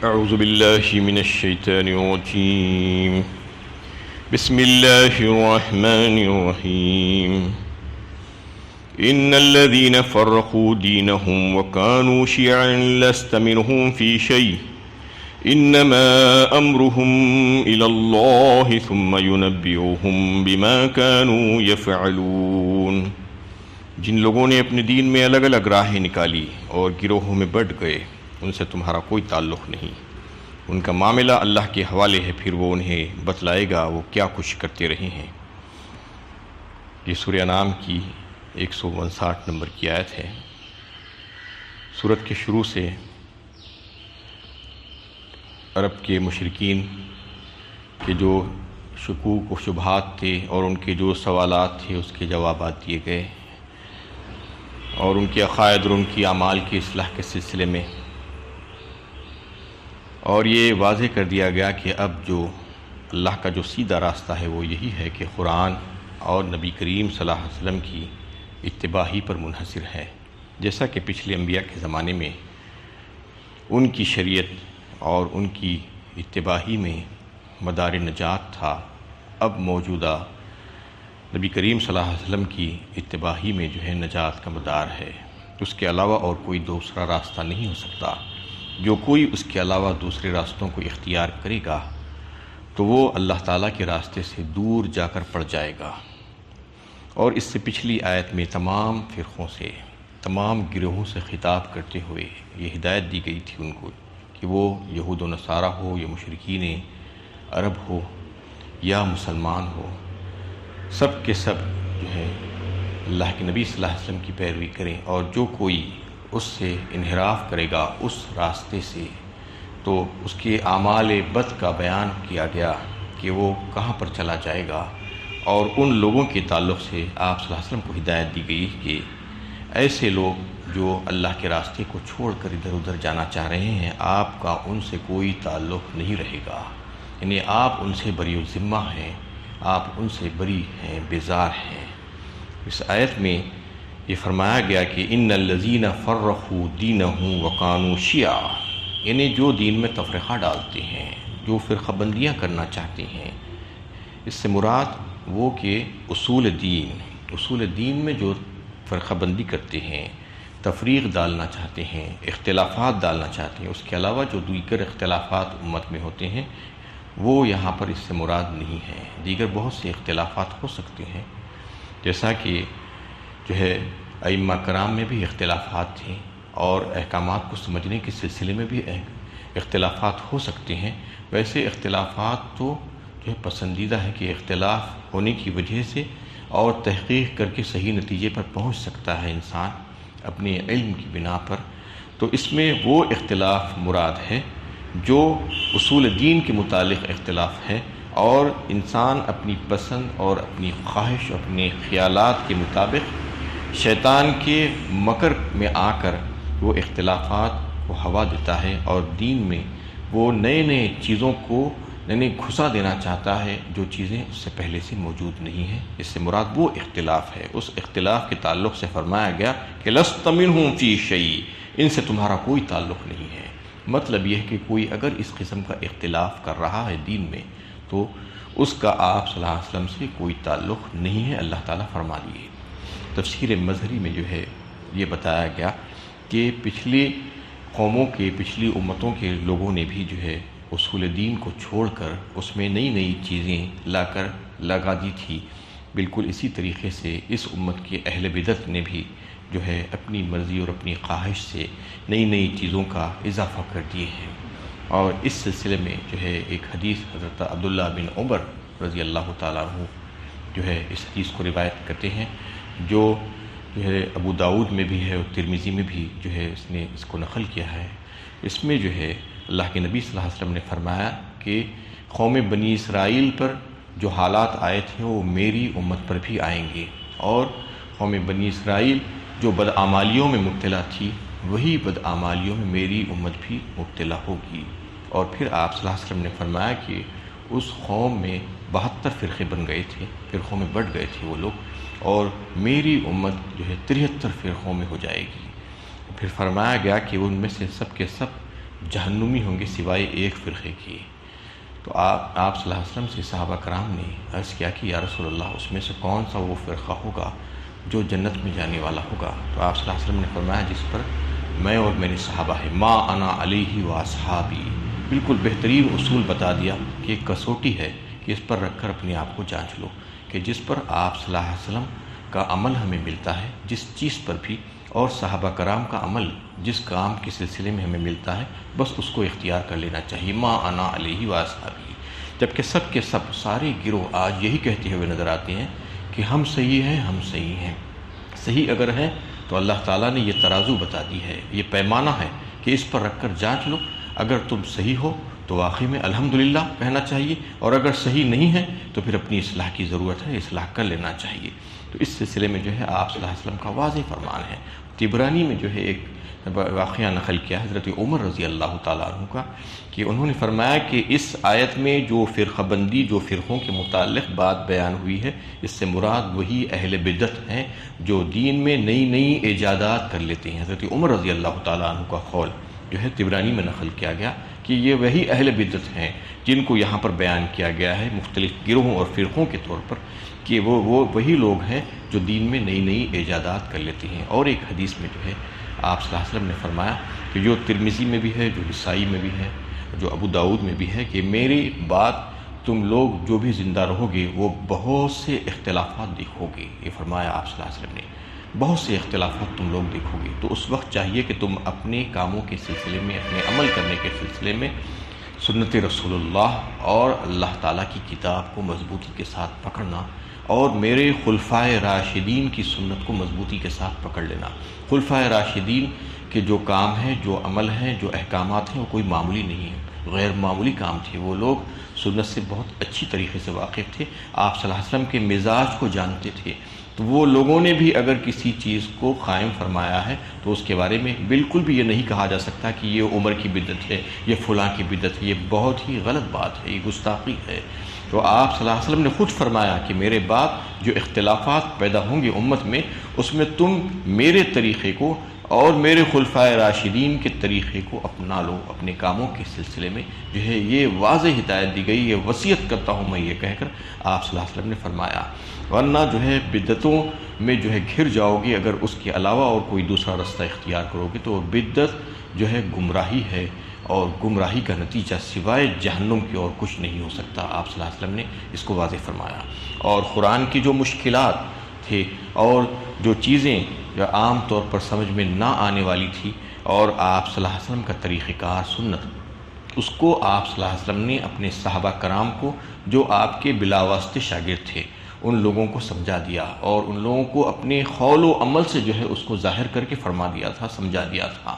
أعوذ بالله من الشيطان الرجيم. بسم الله الرحمن الرحيم. إن الذين فرقوا دينهم وكانوا شيعا لست منهم في شيء إنما أمرهم إلى الله ثم ينبئهم بما كانوا يفعلون. جن لوگوں نے اپنے دین میں الگ الگ راہیں نکالی اور گروہوں میں بٹ گئے، ان سے تمہارا کوئی تعلق نہیں، ان کا معاملہ اللہ کے حوالے ہے، پھر وہ انہیں بتلائے گا وہ کیا کچھ کرتے رہے ہیں۔ یہ سورہ انعام کی 159 نمبر کی آیت ہے۔ سورت کے شروع سے عرب کے مشرکین کے جو شکوک و شبہات تھے اور ان کے جو سوالات تھے اس کے جوابات دیے گئے، اور ان کے عقائد اور ان کی اعمال کی اصلاح کے سلسلے میں، اور یہ واضح کر دیا گیا کہ اب جو اللہ کا جو سیدھا راستہ ہے وہ یہی ہے کہ قرآن اور نبی کریم صلی اللہ علیہ وسلم کی اتباع ہی پر منحصر ہے۔ جیسا کہ پچھلے انبیاء کے زمانے میں ان کی شریعت اور ان کی اتباع ہی میں مدار نجات تھا، اب موجودہ نبی کریم صلی اللہ علیہ وسلم کی اتباع ہی میں جو ہے نجات کا مدار ہے۔ اس کے علاوہ اور کوئی دوسرا راستہ نہیں ہو سکتا۔ جو کوئی اس کے علاوہ دوسرے راستوں کو اختیار کرے گا تو وہ اللہ تعالیٰ کے راستے سے دور جا کر پڑ جائے گا۔ اور اس سے پچھلی آیت میں تمام فرقوں سے، تمام گروہوں سے خطاب کرتے ہوئے یہ ہدایت دی گئی تھی ان کو کہ وہ یہود و نصارہ ہو یا مشرکین عرب ہو یا مسلمان ہو، سب کے سب جو ہے اللہ کے نبی صلی اللہ علیہ وسلم کی پیروی کریں، اور جو کوئی اس سے انحراف کرے گا اس راستے سے تو اس کے اعمال بد کا بیان کیا گیا کہ وہ کہاں پر چلا جائے گا۔ اور ان لوگوں کے تعلق سے آپ صلی اللہ علیہ وسلم کو ہدایت دی گئی کہ ایسے لوگ جو اللہ کے راستے کو چھوڑ کر ادھر ادھر جانا چاہ رہے ہیں، آپ کا ان سے کوئی تعلق نہیں رہے گا، یعنی آپ ان سے بری الذمہ ہیں، آپ ان سے بری ہیں، بیزار ہیں۔ اس آیت میں یہ فرمایا گیا کہ ان الذین فرقوا دینہم وکانوا شیعا، یعنی جو دین میں تفرقہ ڈالتے ہیں، جو فرقہ بندیاں کرنا چاہتے ہیں، اس سے مراد وہ کہ اصول دین میں جو فرقہ بندی کرتے ہیں، تفریق ڈالنا چاہتے ہیں، اختلافات ڈالنا چاہتے ہیں، اس کے علاوہ جو دیگر اختلافات امت میں ہوتے ہیں وہ یہاں پر اس سے مراد نہیں ہے۔ دیگر بہت سے اختلافات ہو سکتے ہیں، جیسا کہ جو ہے ائمہ کرام میں بھی اختلافات تھے اور احکامات کو سمجھنے کے سلسلے میں بھی اختلافات ہو سکتے ہیں۔ ویسے اختلافات تو جو ہے پسندیدہ ہے کہ اختلاف ہونے کی وجہ سے اور تحقیق کر کے صحیح نتیجے پر پہنچ سکتا ہے انسان اپنے علم کی بنا پر، تو اس میں وہ اختلاف مراد ہے جو اصول دین کے متعلق اختلاف ہے، اور انسان اپنی پسند اور اپنی خواہش، اپنے خیالات کے مطابق شیطان کے مکر میں آ کر وہ اختلافات کو ہوا دیتا ہے، اور دین میں وہ نئے چیزوں کو گھسا دینا چاہتا ہے جو چیزیں اس سے پہلے سے موجود نہیں ہیں۔ اس سے مراد وہ اختلاف ہے۔ اس اختلاف کے تعلق سے فرمایا گیا کہ لست منہم فی شیء، ان سے تمہارا کوئی تعلق نہیں ہے۔ مطلب یہ ہے کہ کوئی اگر اس قسم کا اختلاف کر رہا ہے دین میں تو اس کا آپ صلی اللہ علیہ وسلم سے کوئی تعلق نہیں ہے، اللہ تعالیٰ فرما دیے۔ تفسیر مظہری میں جو ہے یہ بتایا گیا کہ پچھلی قوموں کے، پچھلی امتوں کے لوگوں نے بھی جو ہے اصول دین کو چھوڑ کر اس میں نئی چیزیں لا کر لگا دی تھی۔ بالکل اسی طریقے سے اس امت کے اہل بدعت نے بھی جو ہے اپنی مرضی اور اپنی خواہش سے نئی چیزوں کا اضافہ کر دیے ہیں۔ اور اس سلسلے میں جو ہے ایک حدیث حضرت عبداللہ بن عمر رضی اللہ تعالیٰ عنہ جو ہے اس حدیث کو روایت کرتے ہیں، جو ہے ابو داؤد میں بھی ہے اور ترمذی میں بھی جو ہے اس نے اس کو نقل کیا ہے۔ اس میں جو ہے اللہ کے نبی صلی اللہ علیہ وسلم نے فرمایا کہ قوم بنی اسرائیل پر جو حالات آئے تھے وہ میری امت پر بھی آئیں گے، اور قوم بنی اسرائیل جو بدعمالیوں میں مبتلا تھی وہی بدعمالیوں میں میری امت بھی مبتلا ہوگی۔ اور پھر آپ صلی اللہ علیہ وسلم نے فرمایا کہ اس قوم میں 72 فرقے بن گئے تھے، فرقوں میں بٹ گئے تھے وہ لوگ، اور میری امت جو ہے 73 فرقوں میں ہو جائے گی۔ پھر فرمایا گیا کہ ان میں سے سب کے سب جہنمی ہوں گے سوائے ایک فرقے کی۔ تو آپ صلی اللہ علیہ وسلم سے صحابہ کرام نے عرض کیا کہ یا رسول اللہ اس میں سے کون سا وہ فرقہ ہوگا جو جنت میں جانے والا ہوگا؟ تو آپ صلی اللہ علیہ وسلم نے فرمایا جس پر میں اور میرے صحابہ ہیں، ما انا علیہ و اصحابی۔ بالکل بہترین اصول بتا دیا کہ ایک کسوٹی ہے کہ اس پر رکھ کر اپنے آپ کو جانچ لو کہ جس پر آپ صلی اللہ علیہ وسلم کا عمل ہمیں ملتا ہے، جس چیز پر بھی، اور صحابہ کرام کا عمل جس کام کے سلسلے میں ہمیں ملتا ہے، بس اس کو اختیار کر لینا چاہیے، ما انا علیہ و اصحابی۔ جبکہ سب کے سب سارے گروہ آج یہی کہتے ہوئے نظر آتے ہیں کہ ہم صحیح ہیں، ہم صحیح ہیں۔ صحیح اگر ہیں تو اللہ تعالیٰ نے یہ ترازو بتا دی ہے، یہ پیمانہ ہے کہ اس پر رکھ کر جانچ لو، اگر تم صحیح ہو تو واقعی میں الحمدللہ کہنا چاہیے، اور اگر صحیح نہیں ہے تو پھر اپنی اصلاح کی ضرورت ہے، اصلاح کر لینا چاہیے۔ تو اس سلسلے میں جو ہے آپ صلی اللہ علیہ وسلم کا واضح فرمان ہے۔ طبرانی میں جو ہے ایک واقعہ نقل کیا حضرت عمر رضی اللہ تعالیٰ عنہ کا، کہ انہوں نے فرمایا کہ اس آیت میں جو فرقہ بندی، جو فرقوں کے متعلق بات بیان ہوئی ہے، اس سے مراد وہی اہل بدعت ہیں جو دین میں نئی نئی ایجادات کر لیتے ہیں۔ حضرت عمر رضی اللہ تعالیٰ عنہ کا قول جو ہے طبرانی میں نقل کیا گیا کہ یہ وہی اہل بدعت ہیں جن کو یہاں پر بیان کیا گیا ہے مختلف گروہوں اور فرقوں کے طور پر، کہ وہ وہی لوگ ہیں جو دین میں نئی نئی ایجادات کر لیتے ہیں۔ اور ایک حدیث میں جو ہے آپ صلی اللہ علیہ وسلم نے فرمایا کہ جو ترمذی میں بھی ہے، جو نسائی میں بھی ہے، جو ابو داؤد میں بھی ہے، کہ میری بات تم لوگ جو بھی زندہ رہو گے وہ بہت سے اختلافات دیکھو گے۔ یہ فرمایا آپ صلی اللہ علیہ وسلم نے، بہت سے اختلافات تم لوگ دیکھو گے۔ تو اس وقت چاہیے کہ تم اپنے کاموں کے سلسلے میں، اپنے عمل کرنے کے سلسلے میں سنت رسول اللہ اور اللہ تعالیٰ کی کتاب کو مضبوطی کے ساتھ پکڑنا، اور میرے خلفائے راشدین کی سنت کو مضبوطی کے ساتھ پکڑ لینا۔ خلفائے راشدین کے جو کام ہیں، جو عمل ہیں، جو احکامات ہیں، وہ کوئی معمولی نہیں ہے، غیر معمولی کام تھے۔ وہ لوگ سنت سے بہت اچھی طریقے سے واقف تھے، آپ صلی اللہ علیہ وسلم کے مزاج کو جانتے تھے۔ تو وہ لوگوں نے بھی اگر کسی چیز کو قائم فرمایا ہے تو اس کے بارے میں بالکل بھی یہ نہیں کہا جا سکتا کہ یہ عمر کی بدعت ہے، یہ فلاں کی بدعت ہے۔ یہ بہت ہی غلط بات ہے، یہ گستاخی ہے۔ تو آپ صلی اللہ علیہ وسلم نے خود فرمایا کہ میرے بعد جو اختلافات پیدا ہوں گے امت میں، اس میں تم میرے طریقے کو اور میرے خلفائے راشدین کے طریقے کو اپنا لو اپنے کاموں کے سلسلے میں۔ جو ہے یہ واضح ہدایت دی گئی، یہ وصیت کرتا ہوں میں یہ کہہ کر آپ صلی اللہ علیہ وسلم نے فرمایا۔ ورنہ جو ہے بدعتوں میں جو ہے گھر جاؤ گے، اگر اس کے علاوہ اور کوئی دوسرا رستہ اختیار کرو گے تو بدعت جو ہے گمراہی ہے، اور گمراہی کا نتیجہ سوائے جہنم کی اور کچھ نہیں ہو سکتا۔ آپ صلی اللہ علیہ وسلم نے اس کو واضح فرمایا۔ اور قرآن کی جو مشکلات تھے اور جو چیزیں جو عام طور پر سمجھ میں نہ آنے والی تھی، اور آپ صلی اللہ علیہ وسلم کا طریقہ کار سنت، اس کو آپ صلی اللہ علیہ وسلم نے اپنے صحابہ کرام کو جو آپ کے بلا واسطے شاگرد تھے ان لوگوں کو سمجھا دیا، اور ان لوگوں کو اپنے قول و عمل سے جو ہے اس کو ظاہر کر کے فرما دیا تھا، سمجھا دیا تھا۔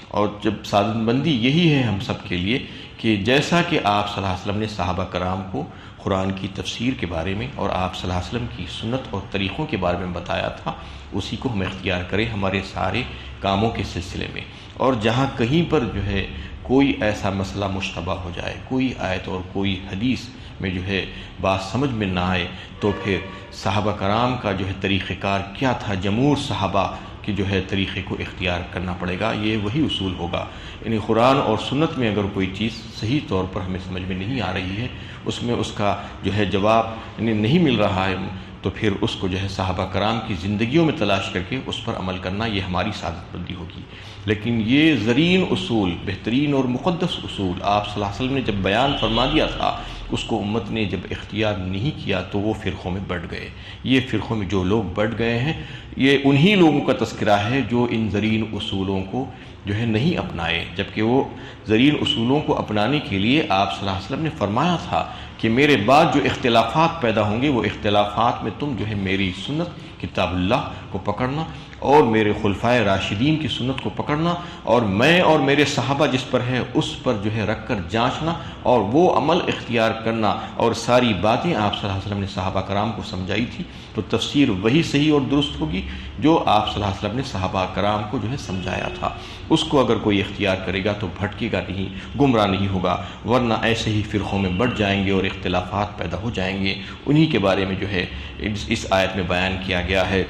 اور جب سادت بندی یہی ہے ہم سب کے لیے کہ جیسا کہ آپ صلی اللہ علیہ وسلم نے صحابہ کرام کو قرآن کی تفسیر کے بارے میں اور آپ صلی اللہ علیہ وسلم کی سنت اور طریقوں کے بارے میں بتایا تھا، اسی کو ہم اختیار کریں ہمارے سارے کاموں کے سلسلے میں۔ اور جہاں کہیں پر جو ہے کوئی ایسا مسئلہ مشتبہ ہو جائے، کوئی آیت اور کوئی حدیث میں جو ہے بات سمجھ میں نہ آئے، تو پھر صحابہ کرام کا جو ہے طریقہ کار کیا تھا، جمہور صحابہ کہ جو ہے طریقے کو اختیار کرنا پڑے گا، یہ وہی اصول ہوگا۔ یعنی قرآن اور سنت میں اگر کوئی چیز صحیح طور پر ہمیں سمجھ میں نہیں آ رہی ہے، اس میں اس کا جو ہے جواب یعنی نہیں مل رہا ہے، تو پھر اس کو جو ہے صحابہ کرام کی زندگیوں میں تلاش کر کے اس پر عمل کرنا، یہ ہماری سعادت مندی ہوگی۔ لیکن یہ زرین اصول، بہترین اور مقدس اصول آپ صلی اللہ علیہ وسلم نے جب بیان فرما دیا تھا، اس کو امت نے جب اختیار نہیں کیا تو وہ فرقوں میں بٹ گئے۔ یہ فرقوں میں جو لوگ بٹ گئے ہیں، یہ انہی لوگوں کا تذکرہ ہے جو ان زرین اصولوں کو جو ہے نہیں اپنائے، جبکہ وہ زرین اصولوں کو اپنانے کے لیے آپ صلی اللہ علیہ وسلم نے فرمایا تھا کہ میرے بعد جو اختلافات پیدا ہوں گے، وہ اختلافات میں تم جو ہے میری سنت کتاب اللہ کو پکڑنا اور میرے خلفائے راشدین کی سنت کو پکڑنا، اور میں اور میرے صحابہ جس پر ہے اس پر جو ہے رکھ کر جانچنا اور وہ عمل اختیار کرنا۔ اور ساری باتیں آپ صلی اللہ علیہ وسلم نے صحابہ کرام کو سمجھائی تھی، تو تفسیر وہی صحیح اور درست ہوگی جو آپ صلی اللہ علیہ وسلم نے صحابہ کرام کو جو ہے سمجھایا تھا۔ اس کو اگر کوئی اختیار کرے گا تو بھٹکے گا نہیں، گمراہ نہیں ہوگا، ورنہ ایسے ہی فرقوں میں بڑھ جائیں گے اور اختلافات پیدا ہو جائیں گے۔ انہی کے بارے میں جو ہے اس آیت میں بیان کیا گیا ہے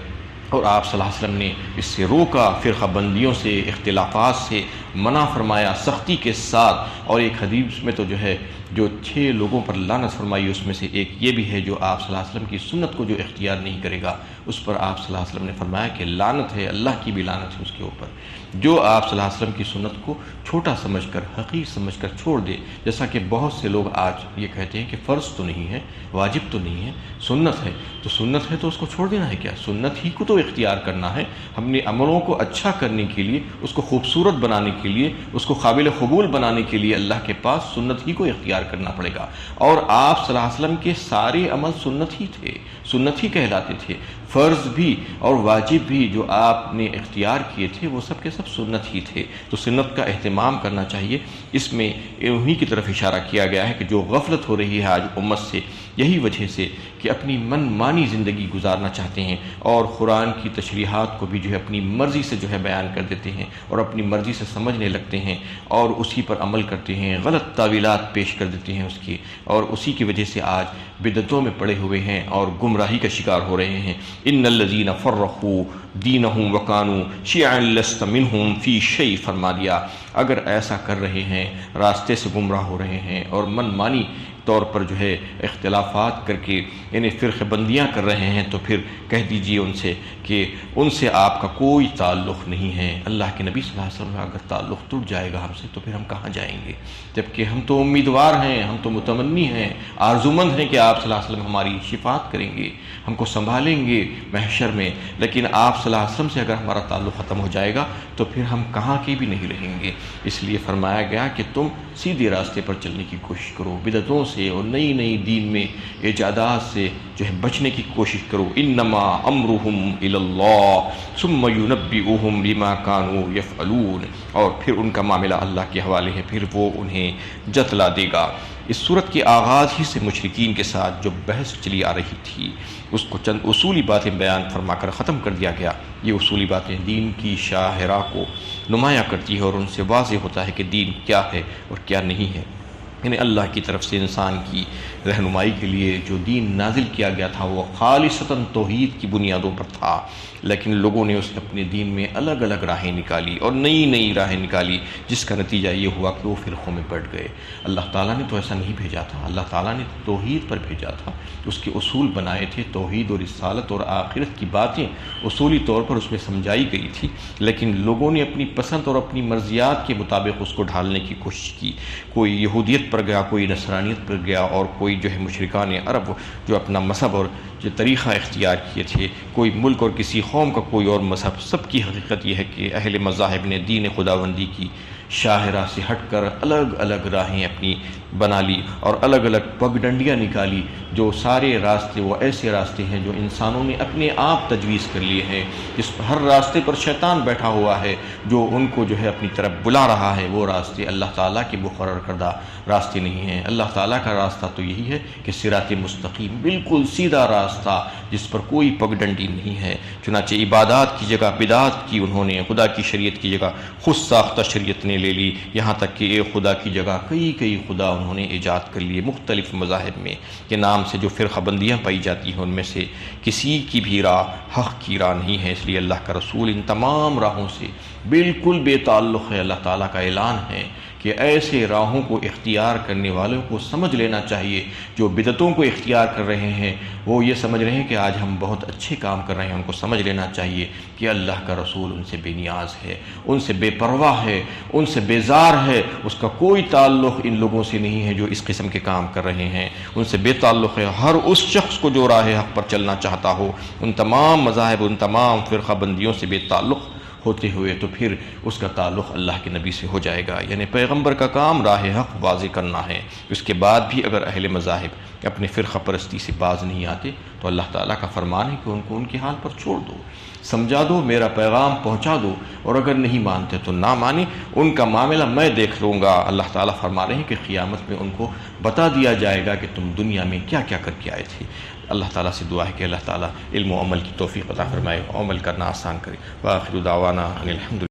اور آپ صلی اللہ علیہ وسلم نے اس سے روکا، فرقہ بندیوں سے، اختلافات سے منع فرمایا سختی کے ساتھ۔ اور ایک حدیث میں تو جو 6 لوگوں پر لعنت فرمائی، اس میں سے ایک یہ بھی ہے جو آپ صلی اللہ علیہ وسلم کی سنت کو جو اختیار نہیں کرے گا، اس پر آپ صلی اللہ علیہ وسلم نے فرمایا کہ لعنت ہے، اللہ کی بھی لعنت ہے اس کے اوپر۔ جو آپ صلی اللہ علیہ وسلم کی سنت کو چھوٹا سمجھ کر، حقیر سمجھ کر چھوڑ دے، جیسا کہ بہت سے لوگ آج یہ کہتے ہیں کہ فرض تو نہیں ہے، واجب تو نہیں ہے، سنت ہے، تو سنت ہے تو اس کو چھوڑ دینا ہے کیا؟ سنت ہی کو تو اختیار کرنا ہے۔ ہم نے عملوں کو اچھا کرنے کے لیے، اس کو خوبصورت بنانے کے لیے، اس کو قابل قبول بنانے کے لیے اللہ کے پاس سنت ہی کو اختیار کرنا پڑے گا۔ اور آپ صلی اللہ علیہ وسلم کے سارے عمل سنت ہی تھے، سنت ہی کہلاتے تھے۔ فرض بھی اور واجب بھی جو آپ نے اختیار کیے تھے وہ سب کے سب سنت ہی تھے، تو سنت کا اہتمام کرنا چاہیے۔ اس میں انہی کی طرف اشارہ کیا گیا ہے کہ جو غفلت ہو رہی ہے آج امت سے، یہی وجہ سے کہ اپنی من مانی زندگی گزارنا چاہتے ہیں اور قرآن کی تشریحات کو بھی اپنی مرضی سے بیان کر دیتے ہیں اور اپنی مرضی سے سمجھنے لگتے ہیں اور اسی پر عمل کرتے ہیں، غلط تعویلات پیش کر دیتے ہیں اس کی، اور اسی کی وجہ سے آج بدعتوں میں پڑے ہوئے ہیں اور گمراہی کا شکار ہو رہے ہیں۔ ان الذین فرقوا دینہم وکانوا شیعا لست منہم فی شیء، فرما دیا اگر ایسا کر رہے ہیں، راستے سے گمراہ ہو رہے ہیں اور من مانی طور پر اختلافات کر کے یعنی فرقہ بندیاں کر رہے ہیں، تو پھر کہہ دیجئے ان سے کہ ان سے آپ کا کوئی تعلق نہیں ہے۔ اللہ کے نبی صلی اللہ علیہ وسلم کا اگر تعلق ٹوٹ جائے گا ہم سے تو پھر ہم کہاں جائیں گے؟ جبکہ ہم تو امیدوار ہیں، ہم تو متمنی ہیں، آرزومند ہیں کہ آپ صلی اللہ علیہ وسلم ہماری شفاعت کریں گے، ہم کو سنبھالیں گے محشر میں، لیکن آپ صلی اللہ علیہ وسلم سے اگر ہمارا تعلق ختم ہو جائے گا تو پھر ہم کہاں کے بھی نہیں رہیں گے۔ اس لیے فرمایا گیا کہ تم سیدھے راستے پر چلنے کی کوشش کرو، بدعتوں سے اور نئی نئی دین میں ایجادات سے بچنے کی کوشش کرو۔ انما امرهم الی اللہ ثم ینبئهم بما كانوا یفعلون، اور پھر ان کا معاملہ اللہ کے حوالے ہے، پھر وہ انہیں جتلا دے گا۔ اس صورت کے آغاز ہی سے مشرکین کے ساتھ جو بحث چلی آ رہی تھی اس کو چند اصولی باتیں بیان فرما کر ختم کر دیا گیا۔ یہ اصولی باتیں دین کی شاہراہ کو نمایاں کرتی ہے اور ان سے واضح ہوتا ہے کہ دین کیا ہے اور کیا نہیں ہے۔ یعنی اللہ کی طرف سے انسان کی رہنمائی کے لیے جو دین نازل کیا گیا تھا وہ خالصتاً توحید کی بنیادوں پر تھا، لیکن لوگوں نے اسے اپنے دین میں الگ الگ راہیں نکالی اور نئی نئی راہیں نکالی، جس کا نتیجہ یہ ہوا کہ وہ فرقوں میں بٹ گئے۔ اللہ تعالیٰ نے تو ایسا نہیں بھیجا تھا، اللہ تعالیٰ نے توحید پر بھیجا تھا، اس کے اصول بنائے تھے، توحید اور رسالت اور آخرت کی باتیں اصولی طور پر اس میں سمجھائی گئی تھی، لیکن لوگوں نے اپنی پسند اور اپنی مرضیات کے مطابق اس کو ڈھالنے کی کوشش کی۔ کوئی یہودیت پر گیا، کوئی نصرانیت پر گیا، اور کوئی مشرکان عرب جو اپنا مذہب اور جو طریقہ اختیار کیے تھے، کوئی ملک اور کسی قوم کا کوئی اور مذہب۔ سب کی حقیقت یہ ہے کہ اہل مذاہب نے دین خداوندی کی شاہراہ سے ہٹ کر الگ الگ راہیں اپنی بنا لی اور الگ الگ پگڈنڈیاں نکالی، جو سارے راستے وہ ایسے راستے ہیں جو انسانوں نے اپنے آپ تجویز کر لیے ہیں، جس ہر راستے پر شیطان بیٹھا ہوا ہے جو ان کو اپنی طرف بلا رہا ہے۔ وہ راستے اللہ تعالیٰ کے مقرر کردہ راستے نہیں ہیں۔ اللہ تعالیٰ کا راستہ تو یہی ہے کہ صراط مستقیم، بالکل سیدھا راستہ جس پر کوئی پگڈنڈی نہیں ہے۔ چنانچہ عبادات کی جگہ بدعات کی انہوں نے، خدا کی شریعت کی جگہ خود ساختہ شریعت نے لے لی، یہاں تک کہ ایک خدا کی جگہ کئی خدا انہوں نے ایجاد کر لیے مختلف مذاہب میں کے نام سے۔ جو فرقہ بندیاں پائی جاتی ہیں ان میں سے کسی کی بھی راہ حق کی راہ نہیں ہے۔ اس لیے اللہ کا رسول ان تمام راہوں سے بالکل بے تعلق ہے۔ اللہ تعالیٰ کا اعلان ہے کہ ایسے راہوں کو اختیار کرنے والوں کو سمجھ لینا چاہیے۔ جو بدعتوں کو اختیار کر رہے ہیں وہ یہ سمجھ رہے ہیں کہ آج ہم بہت اچھے کام کر رہے ہیں، ان کو سمجھ لینا چاہیے کہ اللہ کا رسول ان سے بے نیاز ہے، ان سے بے پرواہ ہے، ان سے بیزار ہے، اس کا کوئی تعلق ان لوگوں سے نہیں ہے جو اس قسم کے کام کر رہے ہیں، ان سے بے تعلق ہے۔ ہر اس شخص کو جو راہ حق پر چلنا چاہتا ہو، ان تمام مذاہب، ان تمام فرقہ بندیوں سے بے تعلق ہوتے ہوئے، تو پھر اس کا تعلق اللہ کے نبی سے ہو جائے گا۔ یعنی پیغمبر کا کام راہ حق واضح کرنا ہے۔ اس کے بعد بھی اگر اہل مذاہب اپنے فرقہ پرستی سے باز نہیں آتے تو اللہ تعالیٰ کا فرمان ہے کہ ان کو ان کے حال پر چھوڑ دو، سمجھا دو، میرا پیغام پہنچا دو، اور اگر نہیں مانتے تو نہ مانے، ان کا معاملہ میں دیکھ لوں گا۔ اللہ تعالیٰ فرما رہے ہیں کہ قیامت میں ان کو بتا دیا جائے گا کہ تم دنیا میں کیا کیا کر کے آئے تھے۔ اللہ تعالیٰ سے دعا ہے کہ اللہ تعالیٰ علم و عمل کی توفیق عطا فرمائے، عمل کرنا آسان کرے۔ وآخر دعوانا ان الحمد